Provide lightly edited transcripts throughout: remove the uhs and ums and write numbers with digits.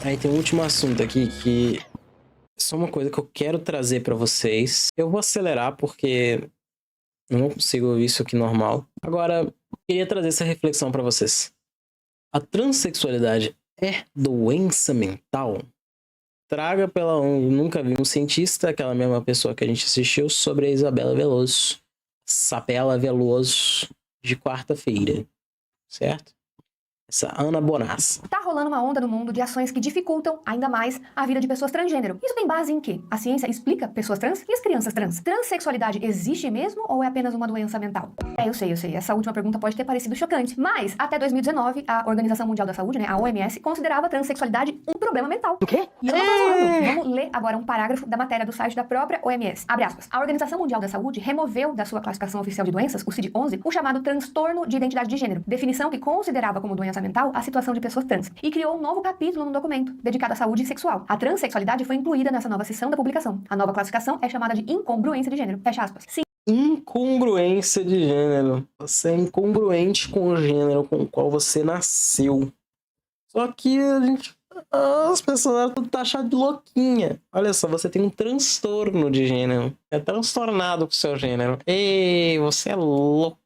Aí tem um último assunto aqui que é só uma coisa que eu quero trazer pra vocês. Eu vou acelerar porque eu não consigo ouvir isso aqui normal. Agora, eu queria trazer essa reflexão pra vocês. A transexualidade é doença mental? Traga pela Nunca Vi um Cientista, aquela mesma pessoa que a gente assistiu, sobre a Isabela Veloso. Sapela Veloso, de quarta-feira. Certo? Essa Ana Bonassa. Tá rolando uma onda no mundo de ações que dificultam ainda mais a vida de pessoas transgênero. Isso tem base em quê? A ciência explica pessoas trans e as crianças trans. Transsexualidade existe mesmo ou é apenas uma doença mental? Eu sei. Essa última pergunta pode ter parecido chocante. Mas, até 2019, a Organização Mundial da Saúde, né, a OMS, considerava a transexualidade um problema mental. O quê? E eu não tô zoando. Vamos ler agora um parágrafo da matéria do site da própria OMS. Abre aspas. A Organização Mundial da Saúde removeu da sua classificação oficial de doenças, o CID-11, o chamado transtorno de identidade de gênero, definição que considerava como doença mental a situação de pessoas trans, e criou um novo capítulo no documento, dedicado à saúde sexual. A transexualidade foi incluída nessa nova seção da publicação. A nova classificação é chamada de incongruência de gênero. Fecha aspas. Sim. Incongruência de gênero. Você é incongruente com o gênero com o qual você nasceu. Só que as pessoas eram tudo taxadas de louquinha. Olha só, você tem um transtorno de gênero. É transtornado com o seu gênero. Ei, você é louco.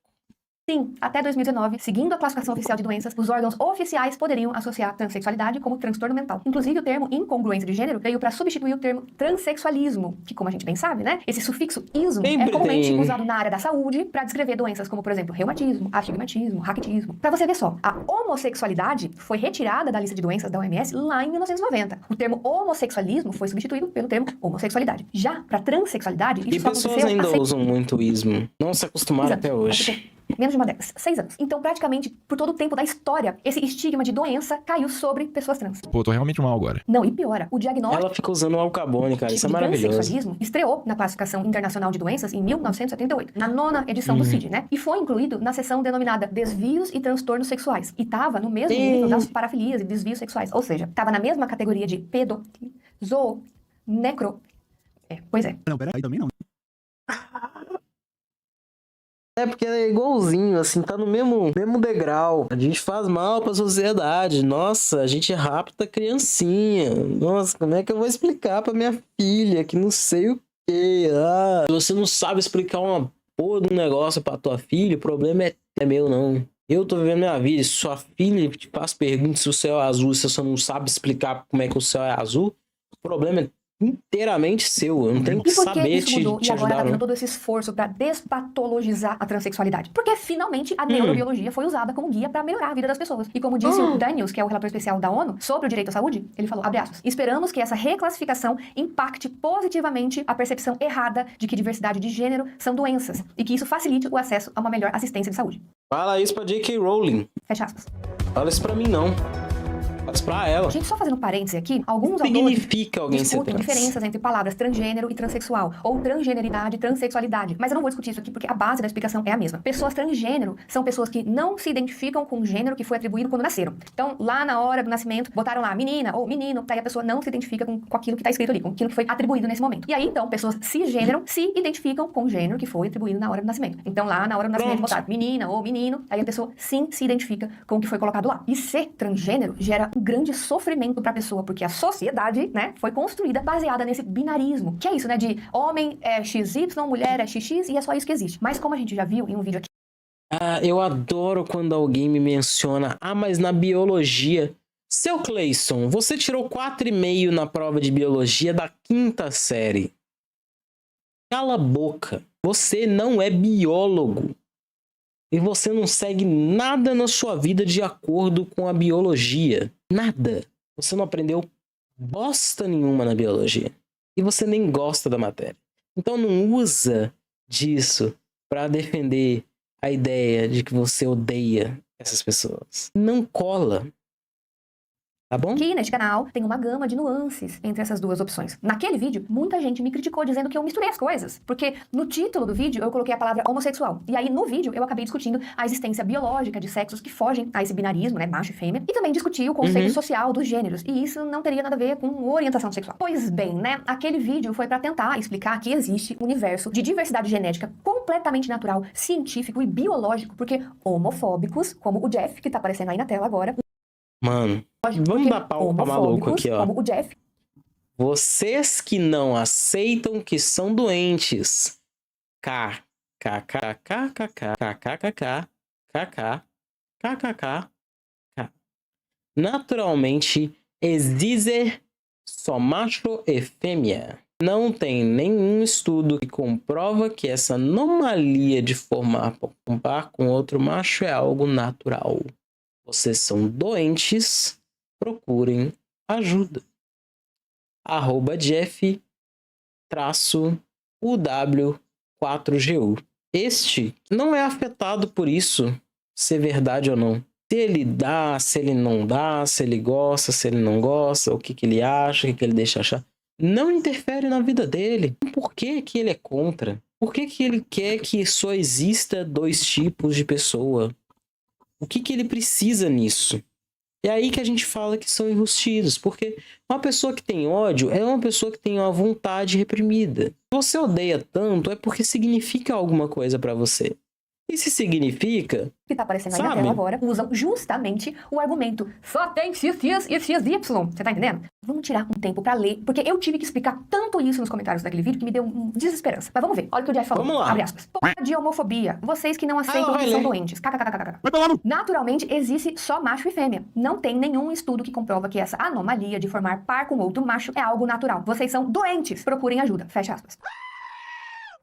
Sim, até 2019, seguindo a classificação oficial de doenças, os órgãos oficiais poderiam associar transexualidade como transtorno mental. Inclusive, o termo incongruência de gênero veio para substituir o termo transexualismo, que, como a gente bem sabe, né, esse sufixo ismo é comumente usado na área da saúde para descrever doenças como, por exemplo, reumatismo, astigmatismo, raquitismo. Para você ver só, a homossexualidade foi retirada da lista de doenças da OMS lá em 1990. O termo homossexualismo foi substituído pelo termo homossexualidade. Já para transexualidade, isso só aconteceu... E pessoas ainda usam muito o ismo. Não se acostumaram até hoje. Menos de uma década, 6 anos. Então, praticamente, por todo o tempo da história, esse estigma de doença caiu sobre pessoas trans. Pô, tô realmente mal agora. Não, e piora, o diagnóstico... Ela fica usando o alcabone, cara, isso é maravilhoso. Transexualismo estreou na Classificação Internacional de Doenças em 1978, na 9ª edição do CID, né? E foi incluído na seção denominada Desvios e Transtornos Sexuais. E tava no mesmo nível das parafilias e desvios sexuais. Ou seja, tava na mesma categoria de pedo, zoo, necro... pois é. Não, peraí, também não. É porque é igualzinho, assim, tá no mesmo degrau. A gente faz mal pra sociedade. Nossa, a gente rapta criancinha. Nossa, como é que eu vou explicar pra minha filha que não sei o quê? Se você não sabe explicar uma porra de um negócio pra tua filha, o problema é meu, não. Eu tô vivendo minha vida. Se sua filha te faz perguntas se o céu é azul, se você não sabe explicar como é que o céu é azul, o problema é inteiramente seu. Eu não tenho que saber te E agora ajudar, tá tendo não. todo esse esforço pra despatologizar a transexualidade. Porque finalmente a neurobiologia foi usada como guia pra melhorar a vida das pessoas. E como disse o Daniels, que é o relator especial da ONU sobre o direito à saúde, ele falou, abre aspas, esperamos que essa reclassificação impacte positivamente a percepção errada de que diversidade de gênero são doenças e que isso facilite o acesso a uma melhor assistência de saúde. Fala isso pra J.K. Rowling. Fecha aspas. Fala isso pra mim, não. Fala isso pra ela. Gente, só fazendo um parêntese aqui, alguns Significa alguém ser discutem trans. diferenças entre palavras transgênero e transexual, ou transgeneridade e transexualidade. Mas eu não vou discutir isso aqui porque a base da explicação é a mesma. Pessoas transgênero são pessoas que não se identificam com o gênero que foi atribuído quando nasceram. Então, lá na hora do nascimento, botaram lá menina ou menino, daí a pessoa não se identifica com aquilo que tá escrito ali, com aquilo que foi atribuído nesse momento. E aí, então, pessoas cisgênero se identificam com o gênero que foi atribuído na hora do nascimento. Então, lá na hora do nascimento, botaram menina ou menino, aí a pessoa sim se identifica com o que foi colocado lá. E ser transgênero gera um grande sofrimento pra pessoa, porque a sociedade, né, foi construída baseada nesse binarismo, que é isso, né, de homem é XY, mulher é XX, e é só isso que existe. Mas como a gente já viu em um vídeo aqui... Eu adoro quando alguém me menciona, mas na biologia... Seu Cleison, você tirou 4,5 na prova de biologia da 5ª série. Cala a boca. Você não é biólogo. E você não segue nada na sua vida de acordo com a biologia. Nada. Você não aprendeu bosta nenhuma na biologia. E você nem gosta da matéria. Então não usa disso para defender a ideia de que você odeia essas pessoas. Não cola. Tá bom? Aqui neste canal tem uma gama de nuances entre essas duas opções. Naquele vídeo, muita gente me criticou dizendo que eu misturei as coisas. Porque no título do vídeo eu coloquei a palavra homossexual. E aí no vídeo eu acabei discutindo a existência biológica de sexos que fogem a esse binarismo, né, macho e fêmea. E também discuti o conceito social dos gêneros. E isso não teria nada a ver com orientação sexual. Pois bem, né, aquele vídeo foi pra tentar explicar que existe um universo de diversidade genética completamente natural, científico e biológico. Porque homofóbicos, como o Jeff, que tá aparecendo aí na tela agora... Mano, Vamos dar pau pra maluco aqui, ó. Como o Jeff. Vocês que não aceitam que são doentes. K, K, K, K, K, K, K, K, K, K, K, K, K, K. Naturalmente, existe só macho e fêmea. Não tem nenhum estudo que comprova que essa anomalia de formar um par com outro macho é algo natural. Vocês são doentes, procurem ajuda. @Jeff-UW4GU. Este não é afetado por isso, ser verdade ou não. Se ele dá, se ele não dá, se ele gosta, se ele não gosta, o que ele acha, o que ele deixa achar. Não interfere na vida dele. Por que ele é contra? Por que ele quer que só exista dois tipos de pessoa? O que ele precisa nisso? É aí que a gente fala que são enrustidos, porque uma pessoa que tem ódio é uma pessoa que tem uma vontade reprimida. Se você odeia tanto, é porque significa alguma coisa pra você. E se significa... que tá aparecendo aí na tela agora, usam justamente o argumento só tem x e xy. Você tá entendendo? Vamos tirar um tempo pra ler, porque eu tive que explicar tanto isso nos comentários daquele vídeo que me deu desesperança. Mas vamos ver. Olha o que o Jeff falou. Vamos lá. Abre aspas. De homofobia. Vocês que não aceitam que são doentes. KKKKK. Naturalmente, existe só macho e fêmea. Não tem nenhum estudo que comprova que essa anomalia de formar par com outro macho é algo natural. Vocês são doentes. Procurem ajuda. Fecha aspas.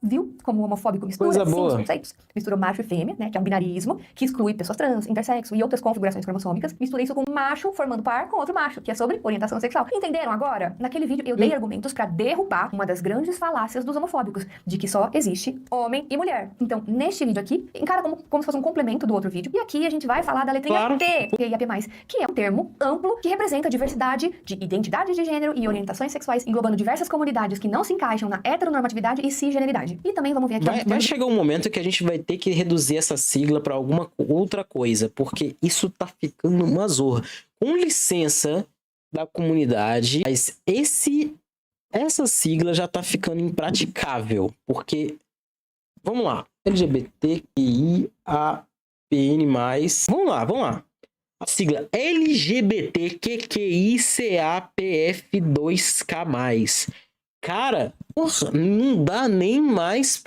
Viu como o homofóbico mistura Coisa sim, boa. os conceitos? Mistura macho e fêmea, né, que é um binarismo, que exclui pessoas trans, intersexo e outras configurações cromossômicas. Mistura isso com macho formando par com outro macho, que é sobre orientação sexual. Entenderam agora? Naquele vídeo eu dei argumentos pra derrubar uma das grandes falácias dos homofóbicos, de que só existe homem e mulher. Então, neste vídeo aqui, encara como se fosse um complemento do outro vídeo. E aqui a gente vai falar da letrinha T, QIAP+, que é um termo amplo que representa a diversidade de identidade de gênero e orientações sexuais, englobando diversas comunidades que não se encaixam na heteronormatividade e cisgeneridade. E também vamos ver aqui... Vai chegar um momento que a gente vai ter que reduzir essa sigla para alguma outra coisa, porque isso tá ficando uma zorra. Com licença da comunidade, mas essa sigla já tá ficando impraticável, porque, vamos lá, LGBTQIAPN+, vamos lá. A sigla LGBTQQICAPF2K+. Cara, porra, não dá nem mais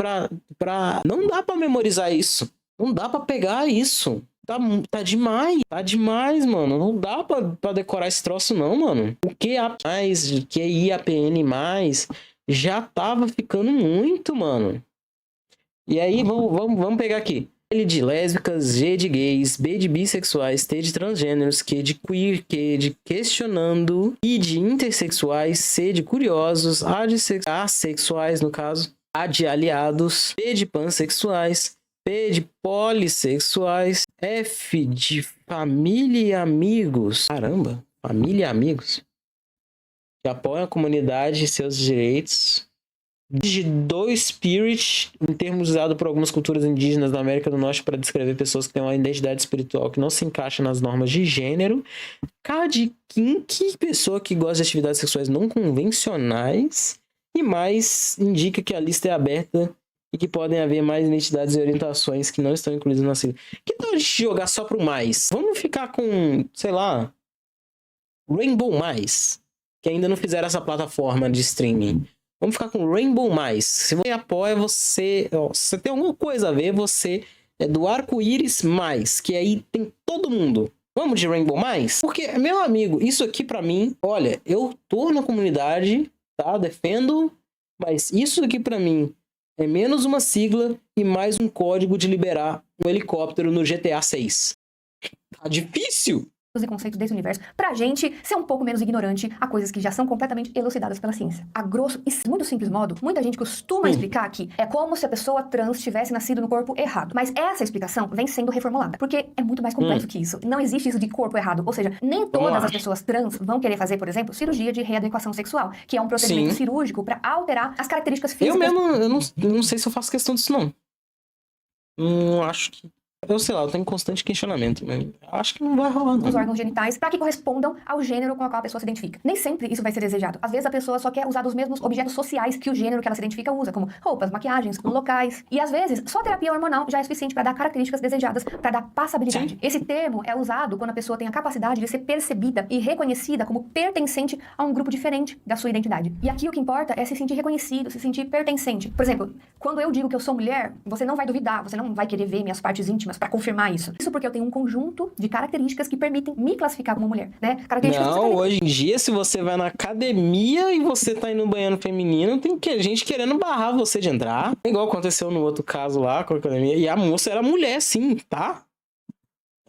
não dá pra memorizar isso. Não dá pra pegar isso. Tá demais, mano. Não dá pra decorar esse troço não, mano. O QIAPN+, já tava ficando muito, mano. E aí, vamos pegar aqui. L de lésbicas, G de gays, B de bissexuais, T de transgêneros, Q de queer, Q de questionando, I de intersexuais, C de curiosos, A de assexuais, no caso, A de aliados, P de pansexuais, P de polissexuais, F de família e amigos. Caramba, família e amigos. Que apoiam a comunidade e seus direitos. De do spirit, em termos usados por algumas culturas indígenas da América do Norte para descrever pessoas que têm uma identidade espiritual que não se encaixa nas normas de gênero. K de kink, pessoa que gosta de atividades sexuais não convencionais. E mais indica que a lista é aberta e que podem haver mais identidades e orientações que não estão incluídas na sigla. Que tal a gente jogar só pro mais? Vamos ficar com, sei lá, Rainbow Mais, que ainda não fizeram essa plataforma de streaming. Vamos ficar com Rainbow+. Se você apoia, você tem alguma coisa a ver, você é do arco-íris mais, que aí tem todo mundo. Vamos de Rainbow+? Porque, meu amigo, isso aqui pra mim, olha, eu tô na comunidade, tá? Defendo, mas isso aqui pra mim é menos uma sigla e mais um código de liberar um helicóptero no GTA 6. Tá difícil! E conceitos desse universo, pra gente ser um pouco menos ignorante a coisas que já são completamente elucidadas pela ciência. A grosso e muito simples modo, muita gente costuma explicar que é como se a pessoa trans tivesse nascido no corpo errado. Mas essa explicação vem sendo reformulada, porque é muito mais complexo que isso. Não existe isso de corpo errado, ou seja, nem todas as pessoas trans vão querer fazer, por exemplo, cirurgia de readequação sexual, que é um procedimento cirúrgico pra alterar as características físicas. Eu não sei se eu faço questão disso, não. Não acho que Eu sei lá, eu tenho constante questionamento, mas acho que não vai rolar, não. Os órgãos genitais para que correspondam ao gênero com o qual a pessoa se identifica. Nem sempre isso vai ser desejado. Às vezes a pessoa só quer usar os mesmos objetos sociais que o gênero que ela se identifica usa, como roupas, maquiagens, locais. E às vezes só a terapia hormonal já é suficiente para dar características desejadas, para dar passabilidade. Sim. Esse termo é usado quando a pessoa tem a capacidade de ser percebida e reconhecida como pertencente a um grupo diferente da sua identidade. E aqui o que importa é se sentir reconhecido, se sentir pertencente. Por exemplo, quando eu digo que eu sou mulher, você não vai duvidar, você não vai querer ver minhas partes íntimas para confirmar isso. Isso porque eu tenho um conjunto de características que permitem me classificar como mulher, né? Características que Não, você hoje em dia, se você vai na academia e você tá indo no banheiro feminino, tem gente querendo barrar você de entrar. Igual aconteceu no outro caso lá com a academia. E a moça era mulher, sim, tá?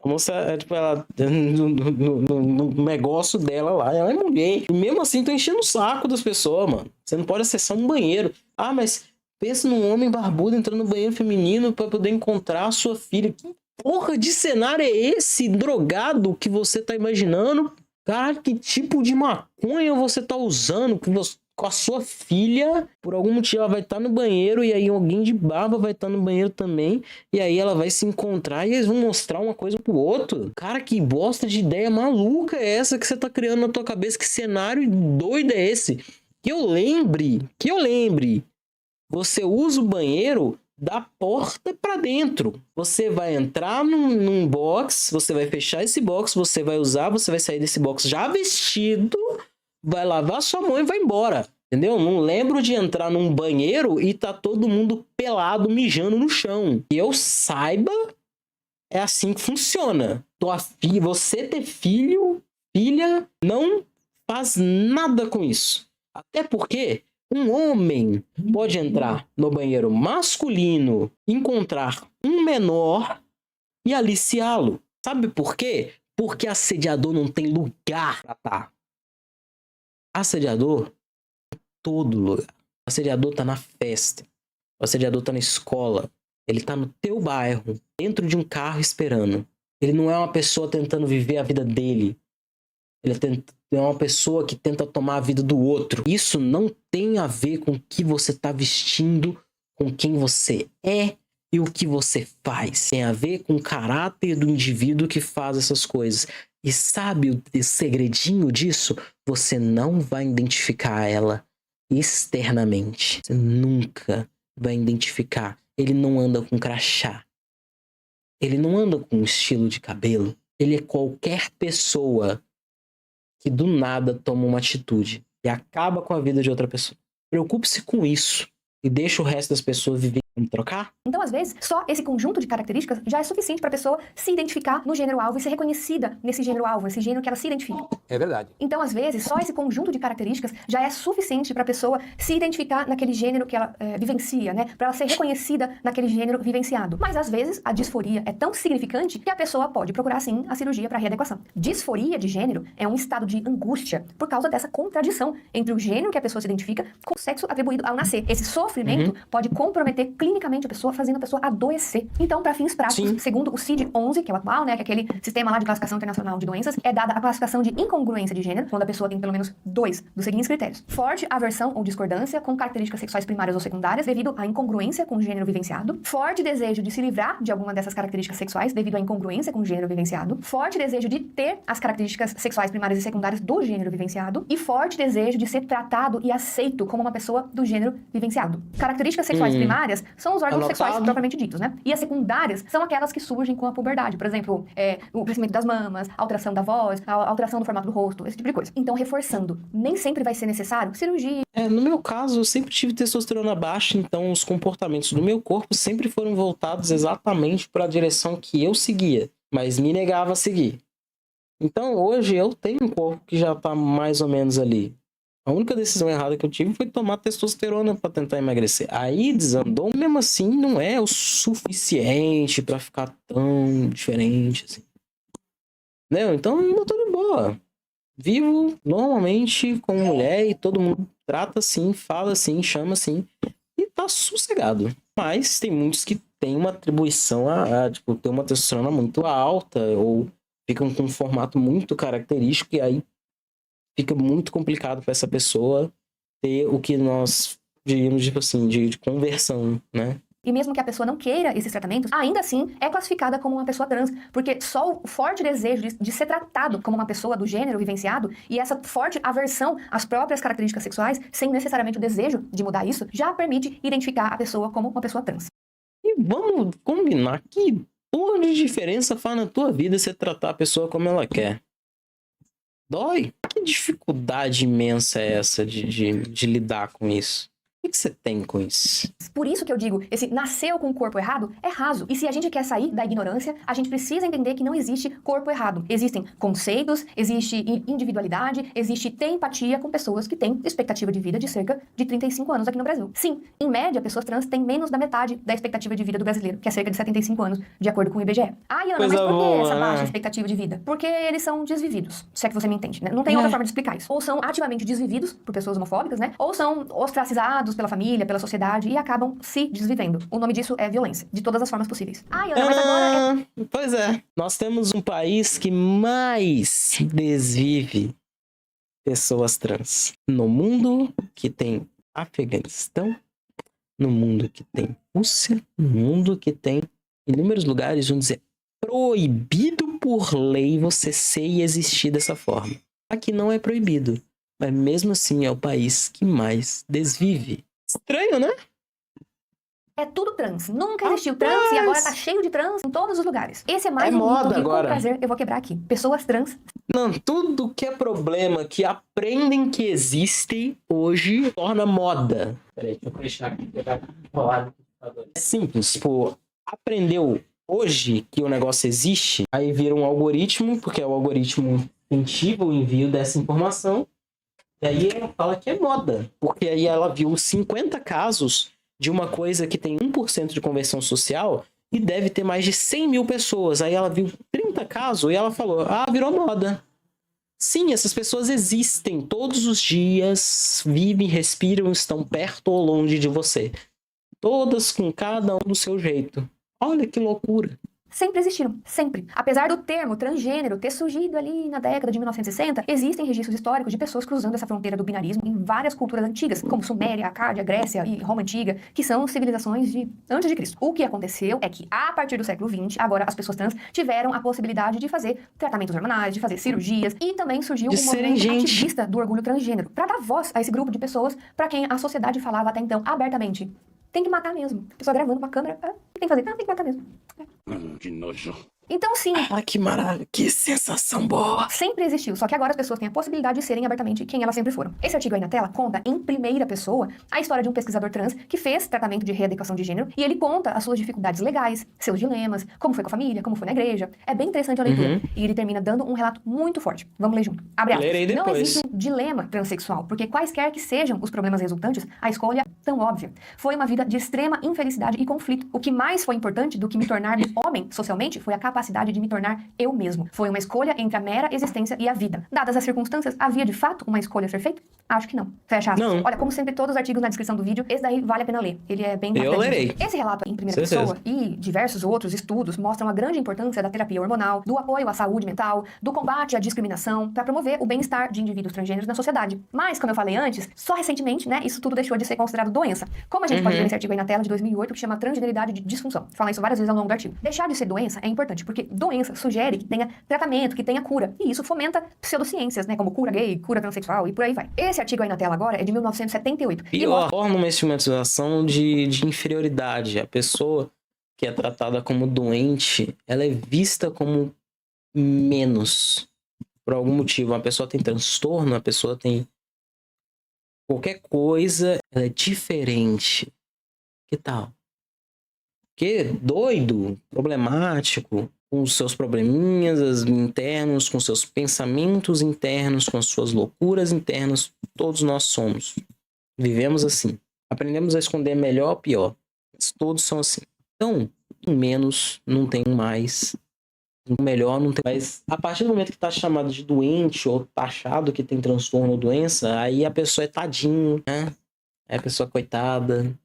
A moça, tipo, ela no negócio dela lá, ela é mulher. E mesmo assim, tô enchendo o saco das pessoas, mano. Você não pode acessar um banheiro. Ah, mas pensa num homem barbudo entrando no banheiro feminino pra poder encontrar a sua filha. Que porra de cenário é esse drogado que você tá imaginando? Cara, que tipo de maconha você tá usando com a sua filha? Por algum motivo ela vai estar no banheiro e aí alguém de barba vai estar no banheiro também. E aí ela vai se encontrar e eles vão mostrar uma coisa pro outro. Cara, que bosta de ideia maluca é essa que você tá criando na tua cabeça? Que cenário doido é esse? Que eu lembre. Você usa o banheiro da porta para dentro. Você vai entrar num box, você vai fechar esse box, você vai usar, você vai sair desse box já vestido, vai lavar sua mão e vai embora. Entendeu? Não lembro de entrar num banheiro e tá todo mundo pelado, mijando no chão. Que eu saiba, é assim que funciona. Você ter filha, não faz nada com isso. Até porque um homem pode entrar no banheiro masculino, encontrar um menor e aliciá-lo. Sabe por quê? Porque assediador não tem lugar pra estar. Assediador em todo lugar. O assediador tá na festa. O assediador tá na escola. Ele tá no teu bairro, dentro de um carro esperando. Ele não é uma pessoa tentando viver a vida dele. Ele é uma pessoa que tenta tomar a vida do outro. Isso não tem a ver com o que você está vestindo, com quem você é e o que você faz. Tem a ver com o caráter do indivíduo que faz essas coisas. E sabe o segredinho disso? Você não vai identificar ela externamente. Você nunca vai identificar. Ele não anda com crachá. Ele não anda com um estilo de cabelo. Ele é qualquer pessoa que do nada toma uma atitude e acaba com a vida de outra pessoa. Preocupe-se com isso e deixe o resto das pessoas viver. Vamos trocar? Então, às vezes, só esse conjunto de características já é suficiente para a pessoa se identificar no gênero-alvo e ser reconhecida nesse gênero-alvo, esse gênero que ela se identifica. É verdade. Então, às vezes, só esse conjunto de características já é suficiente para a pessoa se identificar naquele gênero que ela vivencia, né? Para ela ser reconhecida naquele gênero vivenciado. Mas, às vezes, a disforia é tão significante que a pessoa pode procurar, sim, a cirurgia para readequação. Disforia de gênero é um estado de angústia por causa dessa contradição entre o gênero que a pessoa se identifica com o sexo atribuído ao nascer. Esse sofrimento pode comprometer clinicamente a pessoa, fazendo a pessoa adoecer. Então, para fins práticos, segundo o CID-11, que é o atual, né, que é aquele sistema lá de classificação internacional de doenças, é dada a classificação de incongruência de gênero, quando a pessoa tem pelo menos 2 dos seguintes critérios: forte aversão ou discordância com características sexuais primárias ou secundárias devido à incongruência com o gênero vivenciado, forte desejo de se livrar de alguma dessas características sexuais devido à incongruência com o gênero vivenciado, forte desejo de ter as características sexuais primárias e secundárias do gênero vivenciado e forte desejo de ser tratado e aceito como uma pessoa do gênero vivenciado. Características sexuais primárias são os órgãos sexuais propriamente ditos, né? E as secundárias são aquelas que surgem com a puberdade. Por exemplo, o crescimento das mamas, a alteração da voz, a alteração do formato do rosto, esse tipo de coisa. Então, reforçando, nem sempre vai ser necessário cirurgia. No meu caso, eu sempre tive testosterona baixa, então os comportamentos do meu corpo sempre foram voltados exatamente para a direção que eu seguia, mas me negava a seguir. Então, hoje eu tenho um corpo que já tá mais ou menos ali. A única decisão errada que eu tive foi tomar testosterona para tentar emagrecer. Aí desandou, mesmo assim, não é o suficiente para ficar tão diferente assim. Não, então eu tô de boa. Vivo normalmente com mulher e todo mundo trata assim, fala assim, chama assim e tá sossegado. Mas tem muitos que têm uma atribuição tipo, ter uma testosterona muito alta ou ficam com um formato muito característico e aí fica muito complicado para essa pessoa ter o que nós diríamos, tipo assim, de conversão, né? E mesmo que a pessoa não queira esses tratamentos, ainda assim é classificada como uma pessoa trans, porque só o forte desejo de ser tratado como uma pessoa do gênero vivenciado e essa forte aversão às próprias características sexuais, sem necessariamente o desejo de mudar isso, já permite identificar a pessoa como uma pessoa trans. E vamos combinar que porra de diferença faz na tua vida você tratar a pessoa como ela quer. Dói? Que dificuldade imensa é essa de lidar com isso? O que você tem com isso? Por isso que eu digo, esse nasceu com o corpo errado é raso. E se a gente quer sair da ignorância, a gente precisa entender que não existe corpo errado. Existem conceitos, existe individualidade, existe ter empatia com pessoas que têm expectativa de vida de cerca de 35 anos aqui no Brasil. Sim, em média, pessoas trans têm menos da metade da expectativa de vida do brasileiro, que é cerca de 75 anos, de acordo com o IBGE. Ah, Ana, mas por que essa baixa expectativa de vida? Porque eles são desvividos, se é que você me entende, né? Não tem outra forma de explicar isso. Ou são ativamente desvividos por pessoas homofóbicas, né? Ou são ostracizados pela família, pela sociedade e acabam se desvivendo. O nome disso é violência, de todas as formas possíveis. Ai, Ana, mas agora Pois é. Nós temos um país que mais desvive pessoas trans. No mundo que tem Afeganistão, no mundo que tem Rússia, no mundo que tem inúmeros lugares onde é proibido por lei você ser e existir dessa forma. Aqui não é proibido, mas mesmo assim é o país que mais desvive. Estranho, né? é tudo trans. Nunca existiu trans e agora tá cheio de trans em todos os lugares. Esse é mais É um moda mito que, agora. com prazer, eu vou quebrar aqui. Pessoas trans. Não, tudo que é problema que aprendem que existe hoje torna moda. Peraí, deixa eu fechar aqui. É simples, pô. Aprendeu hoje que o negócio existe, aí vira um algoritmo, porque o algoritmo incentiva o envio dessa informação, e aí ela fala que é moda. Porque aí ela viu 50 casos de uma coisa que tem 1% de conversão social e deve ter mais de 100 mil pessoas. Aí ela viu 30 casos e ela falou, virou moda. Sim, essas pessoas existem todos os dias, vivem, respiram, estão perto ou longe de você. Todas com cada um do seu jeito. Olha que loucura. Sempre existiram, sempre. Apesar do termo transgênero ter surgido ali na década de 1960, existem registros históricos de pessoas cruzando essa fronteira do binarismo em várias culturas antigas, como Suméria, Acádia, Grécia e Roma Antiga, que são civilizações de antes de Cristo. O que aconteceu é que, a partir do século XX, agora as pessoas trans tiveram a possibilidade de fazer tratamentos hormonais, de fazer cirurgias, e também surgiu um movimento ativista do orgulho transgênero, para dar voz a esse grupo de pessoas para quem a sociedade falava até então abertamente. Tem que matar mesmo. A pessoa gravando com a câmera, tem que fazer, tem que matar mesmo. Que nojo. Então, sim. Que maravilha, que sensação boa. Sempre existiu, só que agora as pessoas têm a possibilidade de serem abertamente quem elas sempre foram. Esse artigo aí na tela conta, em primeira pessoa, a história de um pesquisador trans que fez tratamento de readequação de gênero e ele conta as suas dificuldades legais, seus dilemas, como foi com a família, como foi na igreja. É bem interessante a leitura. E ele termina dando um relato muito forte. Vamos ler junto. Abre aspas. Lerei depois. Não existe um dilema transexual, porque quaisquer que sejam os problemas resultantes, a escolha é tão óbvia. Foi uma vida de extrema infelicidade e conflito. O que mais foi importante do que me tornar homem socialmente foi a capacidade de me tornar eu mesmo. Foi uma escolha entre a mera existência e a vida. Dadas as circunstâncias, havia de fato uma escolha a ser feita? Acho que não. Fecha aspas. Não. Olha, como sempre, todos os artigos na descrição do vídeo, esse daí vale a pena ler. Ele é bem bacana. Eu lerei. Esse relato em primeira Certeza. pessoa e diversos outros estudos mostram a grande importância da terapia hormonal, do apoio à saúde mental, do combate à discriminação, para promover o bem-estar de indivíduos transgêneros na sociedade. Mas, como eu falei antes, só recentemente, né, isso tudo deixou de ser considerado doença. Como a gente pode ver nesse artigo aí na tela de 2008, que chama Transgeneridade de Disfunção. Fala isso várias vezes ao longo do artigo. Deixar de ser doença é importante, porque doença sugere que tenha tratamento, que tenha cura. E isso fomenta pseudociências, né, como cura gay, cura transexual e por aí vai. Esse artigo aí na tela agora é de 1978. Pior forma uma estigmatização de inferioridade. A pessoa que é tratada como doente, ela é vista como menos. Por algum motivo. Uma pessoa tem transtorno, a pessoa tem qualquer coisa, ela é diferente. Que tal? Que doido, problemático, com os seus probleminhas internos, com seus pensamentos internos, com as suas loucuras internas, todos nós somos. Vivemos assim. Aprendemos a esconder melhor ou pior. Mas todos são assim. Então, um menos não tem um mais. Um melhor não tem mais. A partir do momento que tá chamado de doente ou taxado que tem transtorno ou doença, aí a pessoa é tadinho, né? É a pessoa coitada.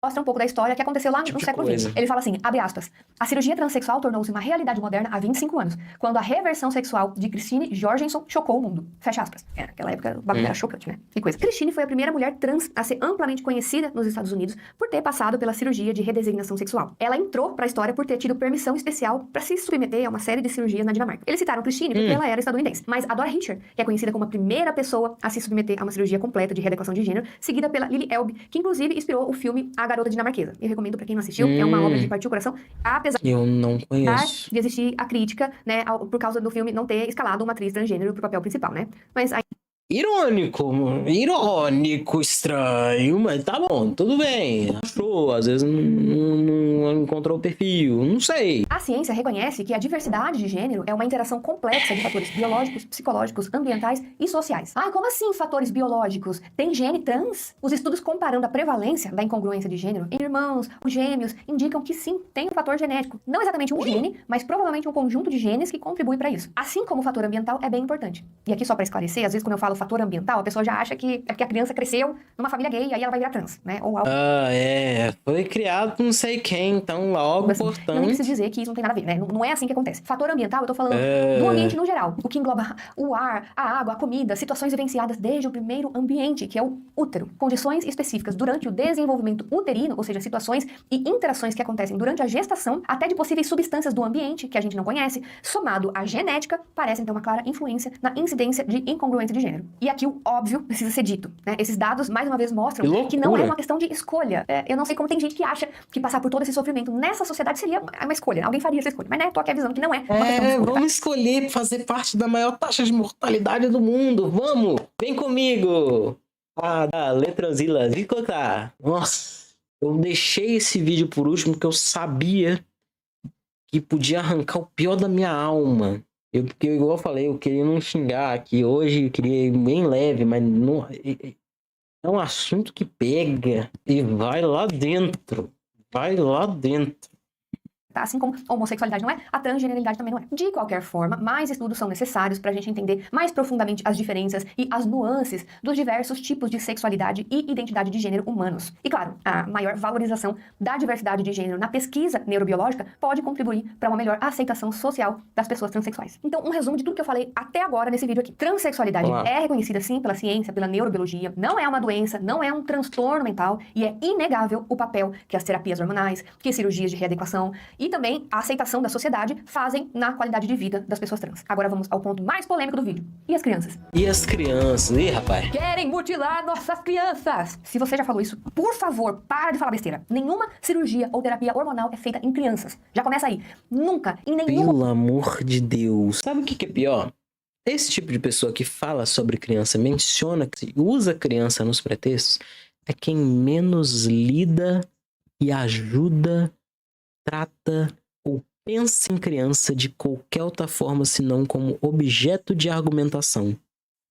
mostra um pouco da história que aconteceu lá Tipo no de século coisa. XX. Ele fala assim, abre aspas, a cirurgia transexual tornou-se uma realidade moderna há 25 anos, quando a reversão sexual de Christine Jorgensen chocou o mundo. Fecha aspas. Naquela época o bagulho era chocante, né? Que coisa. Christine foi a primeira mulher trans a ser amplamente conhecida nos Estados Unidos por ter passado pela cirurgia de redesignação sexual. Ela entrou pra história por ter tido permissão especial pra se submeter a uma série de cirurgias na Dinamarca. Eles citaram Christine porque ela era estadunidense, mas a Dora Hitcher, que é conhecida como a primeira pessoa a se submeter a uma cirurgia completa de readequação de gênero, seguida pela Lily Elbe, que inclusive inspirou o filme A Garota Dinamarquesa. Eu recomendo pra quem não assistiu, é uma obra de partir o coração, apesar Eu não conheço. de existir a crítica, né, por causa do filme não ter escalado uma atriz transgênero pro papel principal, né? Mas Irônico, estranho, mas tá bom, tudo bem. Achou, às vezes não encontrou o perfil, não sei. a ciência reconhece que a diversidade de gênero é uma interação complexa de fatores biológicos, psicológicos, ambientais e sociais. Ah, como assim fatores biológicos? Tem gene trans? Os estudos comparando a prevalência da incongruência de gênero em irmãos ou gêmeos indicam que sim, tem um fator genético. Não exatamente um gene, mas provavelmente um conjunto de genes que contribui para isso. Assim como o fator ambiental é bem importante. E aqui só para esclarecer, às vezes quando eu falo fator ambiental, a pessoa já acha que é porque a criança cresceu numa família gay e aí ela vai virar trans, né? Ou algo Foi criado por não sei quem, então logo, assim. Eu nem portanto... preciso dizer que isso não tem nada a ver, né? Não é assim que acontece. Fator ambiental, eu tô falando do ambiente no geral, o que engloba o ar, a água, a comida, situações vivenciadas desde o primeiro ambiente, que é o útero. Condições específicas durante o desenvolvimento uterino, ou seja, situações e interações que acontecem durante a gestação, até de possíveis substâncias do ambiente, que a gente não conhece, somado à genética, parecem ter uma clara influência na incidência de incongruência de gênero. E aqui o óbvio precisa ser dito, né? Esses dados, mais uma vez, mostram que não é uma questão de escolha. Eu não sei como tem gente que acha que passar por todo esse sofrimento nessa sociedade seria uma escolha. Alguém faria essa escolha. Mas, né, tô aqui avisando que não é uma questão de escolha. Vamos escolher fazer parte da maior taxa de mortalidade do mundo. Vamos! Vem comigo! Da Letranzila, vem colocar. Nossa, eu deixei esse vídeo por último porque eu sabia que podia arrancar o pior da minha alma. Porque, igual eu falei, eu queria não xingar aqui. Hoje eu queria ir bem leve, mas não, é um assunto que pega e vai lá dentro. Vai lá dentro. Assim como a homossexualidade não é, a transgeneridade também não é. De qualquer forma, mais estudos são necessários para a gente entender mais profundamente as diferenças e as nuances dos diversos tipos de sexualidade e identidade de gênero humanos. E claro, a maior valorização da diversidade de gênero na pesquisa neurobiológica pode contribuir para uma melhor aceitação social das pessoas transexuais. Então, um resumo de tudo que eu falei até agora nesse vídeo aqui. Transexualidade é reconhecida sim pela ciência, pela neurobiologia, não é uma doença, não é um transtorno mental e é inegável o papel que as terapias hormonais, que cirurgias de readequação e também a aceitação da sociedade fazem na qualidade de vida das pessoas trans. Agora vamos ao ponto mais polêmico do vídeo. E as crianças? E as crianças? Ih, rapaz. Querem mutilar nossas crianças! Se você já falou isso, por favor, para de falar besteira. Nenhuma cirurgia ou terapia hormonal é feita em crianças. Já começa aí. Nunca, em nenhuma... Pelo amor de Deus. Sabe o que é pior? Esse tipo de pessoa que fala sobre criança, menciona, que usa criança nos pretextos, é quem menos lida e ajuda, trata ou pensa em criança de qualquer outra forma senão como objeto de argumentação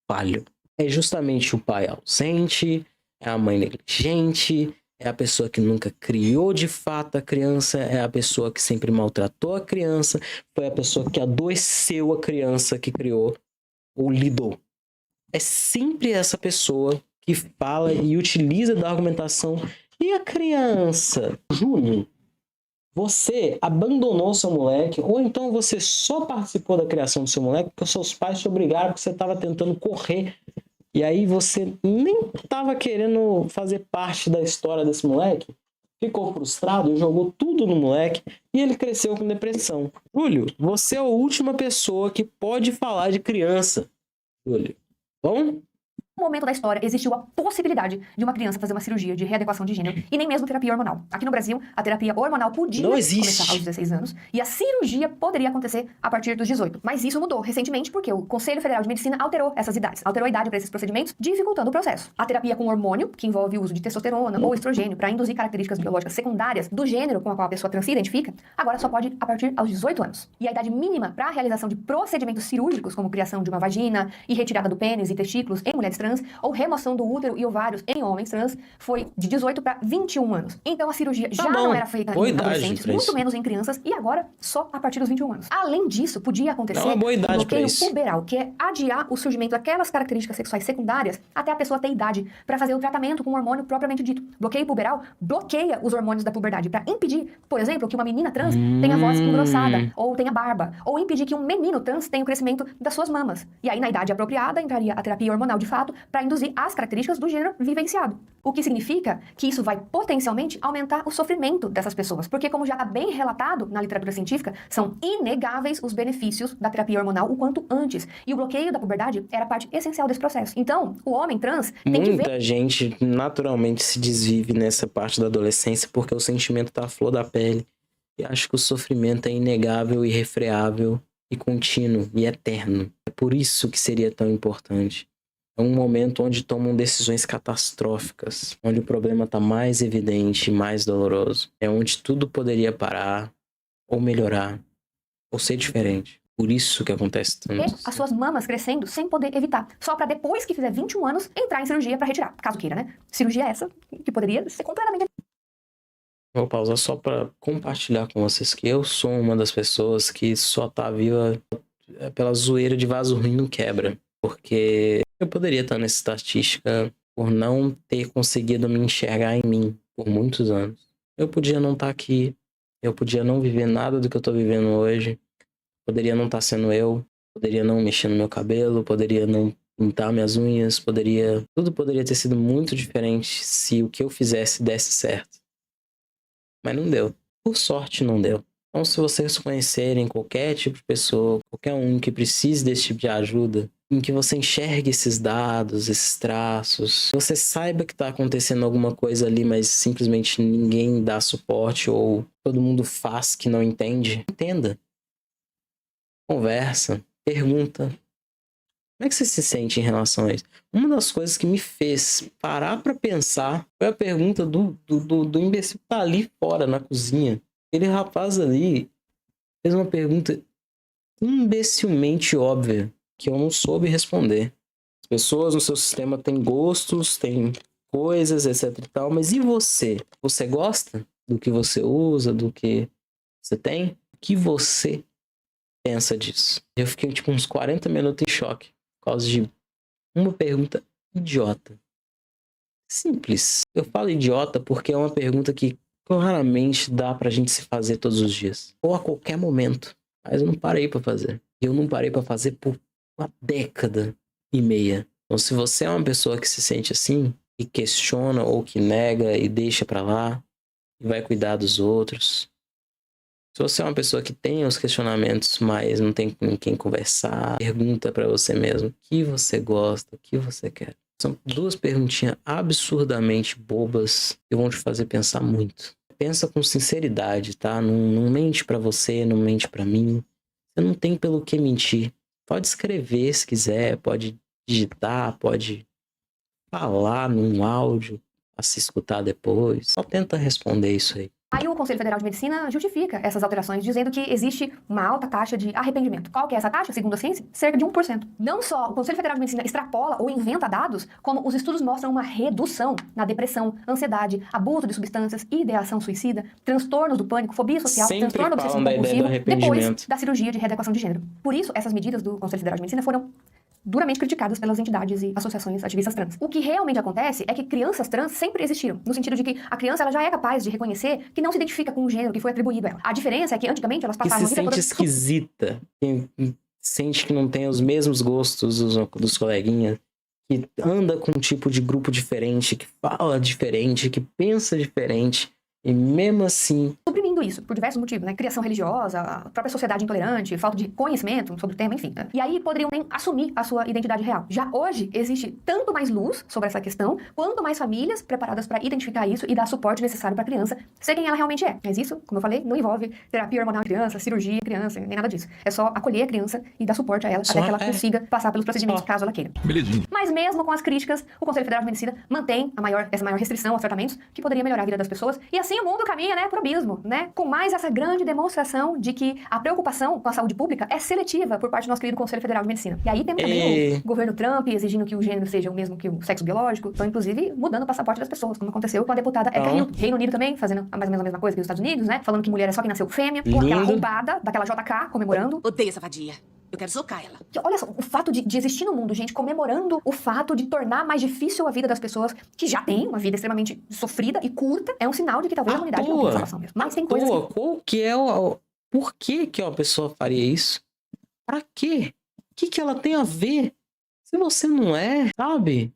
falho. É justamente o pai ausente, é a mãe negligente, é a pessoa que nunca criou de fato a criança, é a pessoa que sempre maltratou a criança, foi a pessoa que adoeceu a criança que criou ou lidou. É sempre essa pessoa que fala e utiliza da argumentação. E a criança? Júnior, você abandonou seu moleque, ou então você só participou da criação do seu moleque porque os seus pais te obrigaram, porque você estava tentando correr. E aí você nem estava querendo fazer parte da história desse moleque. Ficou frustrado, jogou tudo no moleque e ele cresceu com depressão. Júlio, você é a última pessoa que pode falar de criança. Júlio, bom? No momento da história, existiu a possibilidade de uma criança fazer uma cirurgia de readequação de gênero e nem mesmo terapia hormonal. Aqui no Brasil, a terapia hormonal podia começar aos 16 anos e a cirurgia poderia acontecer a partir dos 18. Mas isso mudou recentemente porque o Conselho Federal de Medicina alterou essas idades, alterou a idade para esses procedimentos, dificultando o processo. A terapia com hormônio, que envolve o uso de testosterona ou estrogênio para induzir características biológicas secundárias do gênero com a qual a pessoa trans se identifica, agora só pode a partir aos 18 anos. E a idade mínima para a realização de procedimentos cirúrgicos, como criação de uma vagina e retirada do pênis e testículos em mulheres trans, trans ou remoção do útero e ovários em homens trans foi de 18 para 21 anos. Então a cirurgia já não era feita em adolescentes, muito menos em crianças, e agora só a partir dos 21 anos. Além disso, podia acontecer um bloqueio puberal, que é adiar o surgimento daquelas características sexuais secundárias até a pessoa ter idade para fazer o tratamento com o hormônio propriamente dito. Bloqueio puberal bloqueia os hormônios da puberdade para impedir, por exemplo, que uma menina trans tenha voz engrossada, ou tenha barba, ou impedir que um menino trans tenha o crescimento das suas mamas. E aí, na idade apropriada, entraria a terapia hormonal de fato para induzir as características do gênero vivenciado. O que significa que isso vai potencialmente aumentar o sofrimento dessas pessoas, porque como já está bem relatado na literatura científica, são inegáveis os benefícios da terapia hormonal o quanto antes. E o bloqueio da puberdade era parte essencial desse processo. Então, o homem trans tem que ver... Muita gente naturalmente se desvive nessa parte da adolescência porque o sentimento tá à flor da pele. E acho que o sofrimento é inegável, irrefreável e contínuo e eterno. É por isso que seria tão importante. É um momento onde tomam decisões catastróficas, onde o problema está mais evidente e mais doloroso. É onde tudo poderia parar, ou melhorar, ou ser diferente. Por isso que acontece tanto. E as suas mamas crescendo sem poder evitar. Só para depois que fizer 21 anos, entrar em cirurgia para retirar. Caso queira, né? Cirurgia essa que poderia ser completamente... Vou pausar só para compartilhar com vocês que eu sou uma das pessoas que só tá viva pela zoeira de vaso ruim não quebra. Porque eu poderia estar nessa estatística por não ter conseguido me enxergar em mim por muitos anos. Eu podia não estar aqui, eu podia não viver nada do que eu tô vivendo hoje, poderia não estar sendo eu, poderia não mexer no meu cabelo, poderia não pintar minhas unhas, tudo poderia ter sido muito diferente se o que eu fizesse desse certo. Mas não deu. Por sorte não deu. Então se vocês conhecerem qualquer tipo de pessoa, qualquer um que precise desse tipo de ajuda, em que você enxergue esses dados, esses traços, você saiba que está acontecendo alguma coisa ali, mas simplesmente ninguém dá suporte ou todo mundo faz que não entende, entenda. Conversa, pergunta. Como é que você se sente em relação a isso? Uma das coisas que me fez parar para pensar foi a pergunta do imbecil que tá ali fora na cozinha. Aquele rapaz ali fez uma pergunta imbecilmente óbvia que eu não soube responder. As pessoas no seu sistema têm gostos, têm coisas, etc e tal, mas e você? Você gosta do que você usa, do que você tem? O que você pensa disso? Eu fiquei tipo uns 40 minutos em choque por causa de uma pergunta idiota. Simples. Eu falo idiota porque é uma pergunta que claramente dá pra gente se fazer todos os dias. Ou a qualquer momento. Mas eu não parei pra fazer. Eu não parei pra fazer por uma década e meia. Então se você é uma pessoa que se sente assim, e questiona ou que nega e deixa pra lá, e vai cuidar dos outros. Se você é uma pessoa que tem os questionamentos, mas não tem com quem conversar, pergunta pra você mesmo o que você gosta, o que você quer. São duas perguntinhas absurdamente bobas que vão te fazer pensar muito. Pensa com sinceridade, tá? Não mente pra você, não mente pra mim. Você não tem pelo que mentir. Pode escrever se quiser, pode digitar, pode falar num áudio a se escutar depois. Só tenta responder isso aí. Aí o Conselho Federal de Medicina justifica essas alterações, dizendo que existe uma alta taxa de arrependimento. Qual que é essa taxa, segundo a ciência? Cerca de 1%. Não só o Conselho Federal de Medicina extrapola ou inventa dados, como os estudos mostram uma redução na depressão, ansiedade, abuso de substâncias, ideação suicida, transtornos do pânico, fobia social, transtorno obsessivo compulsivo, depois da cirurgia de readequação de gênero. Por isso, essas medidas do Conselho Federal de Medicina foram duramente criticadas pelas entidades e associações ativistas trans. O que realmente acontece é que crianças trans sempre existiram, no sentido de que a criança ela já é capaz de reconhecer que não se identifica com o gênero que foi atribuído a ela. A diferença é que antigamente elas passavam a vida toda... Que se sente esquisita, que sente que não tem os mesmos gostos dos coleguinhas, que anda com um tipo de grupo diferente, que fala diferente, que pensa diferente, e mesmo assim... suprimindo isso, por diversos motivos, né? Criação religiosa, a própria sociedade intolerante, falta de conhecimento sobre o tema, enfim. Né? E aí poderiam nem assumir a sua identidade real. Já hoje existe tanto mais luz sobre essa questão, quanto mais famílias preparadas para identificar isso e dar suporte necessário para a criança ser quem ela realmente é. Mas isso, como eu falei, não envolve terapia hormonal de criança, cirurgia de criança, nem nada disso. É só acolher a criança e dar suporte a ela até que ela consiga passar pelos procedimentos caso ela queira. Belezinha. Mas mesmo com as críticas, o Conselho Federal de Medicina mantém essa maior restrição aos tratamentos que poderia melhorar a vida das pessoas. E assim o mundo caminha, né, pro abismo, né? né? Com mais essa grande demonstração de que a preocupação com a saúde pública é seletiva por parte do nosso querido Conselho Federal de Medicina. E aí temos também o governo Trump exigindo que o gênero seja o mesmo que o sexo biológico. Então, inclusive, mudando o passaporte das pessoas, como aconteceu com a deputada Eka Hilton. Reino Unido também, fazendo mais ou menos a mesma coisa que os Estados Unidos, né? Falando que mulher é só quem nasceu fêmea. Ou aquela roubada daquela JK comemorando. Odeio essa vadia. Eu quero socar ela. Olha só, o fato de existir no mundo, gente, comemorando o fato de tornar mais difícil a vida das pessoas que já têm uma vida extremamente sofrida e curta, é um sinal de que talvez a humanidade não tenha salvação mesmo. Mas tem coisas que... Qual que é o... Por que que uma pessoa faria isso? Pra quê? O que que ela tem a ver? Se você não é, sabe?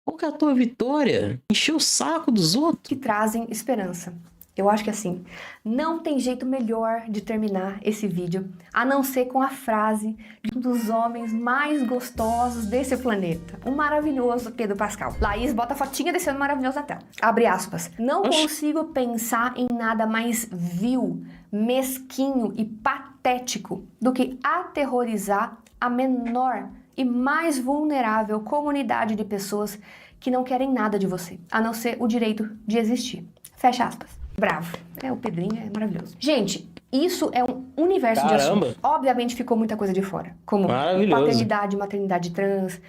Qual que é a tua vitória? Encher o saco dos outros? que trazem esperança. Eu acho que assim, não tem jeito melhor de terminar esse vídeo a não ser com a frase de um dos homens mais gostosos desse planeta, o maravilhoso Pedro Pascal. Laís, bota a fotinha desse homem maravilhoso na tela. Abre aspas. Não consigo pensar em nada mais vil, mesquinho e patético do que aterrorizar a menor e mais vulnerável comunidade de pessoas que não querem nada de você, a não ser o direito de existir. Fecha aspas. Bravo. O Pedrinho é maravilhoso. Gente, isso é um universo de assuntos. Obviamente ficou muita coisa de fora. Como paternidade, maternidade trans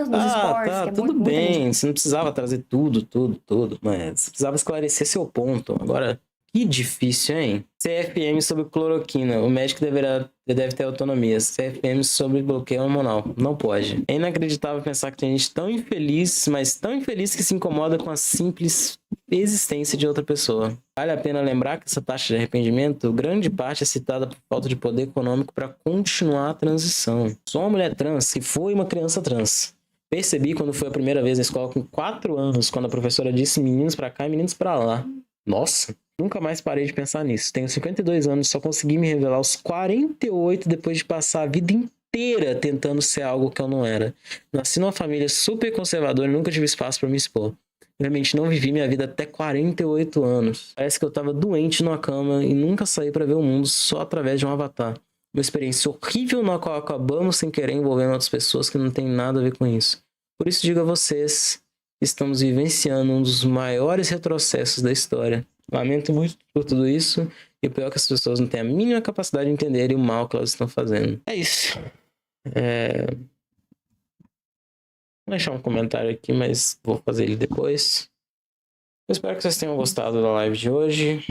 nos esportes, que é tudo muito bem. Você não precisava trazer tudo, mas você precisava esclarecer seu ponto. Agora, que difícil, hein? CFM sobre cloroquina. O médico deve ter autonomia. CFM sobre bloqueio hormonal. Não pode. É inacreditável pensar que tem gente tão infeliz, mas tão infeliz que se incomoda com a simples existência de outra pessoa. Vale a pena lembrar que essa taxa de arrependimento, grande parte é citada por falta de poder econômico para continuar a transição. Sou uma mulher trans e fui uma criança trans. Percebi quando foi a primeira vez na escola com 4 anos, quando a professora disse meninos para cá e meninos para lá. Nossa, nunca mais parei de pensar nisso. Tenho 52 anos, só consegui me revelar aos 48 depois de passar a vida inteira tentando ser algo que eu não era. Nasci numa família super conservadora e nunca tive espaço para me expor. Realmente não vivi minha vida até 48 anos. Parece que eu tava doente numa cama e nunca saí para ver o mundo só através de um avatar. Uma experiência horrível na qual acabamos sem querer envolvendo outras pessoas que não tem nada a ver com isso. Por isso digo a vocês, estamos vivenciando um dos maiores retrocessos da história. Lamento muito por tudo isso. E o pior é que as pessoas não têm a mínima capacidade de entender o mal que elas estão fazendo. É isso. Vou deixar um comentário aqui, mas vou fazer ele depois. Eu espero que vocês tenham gostado da live de hoje.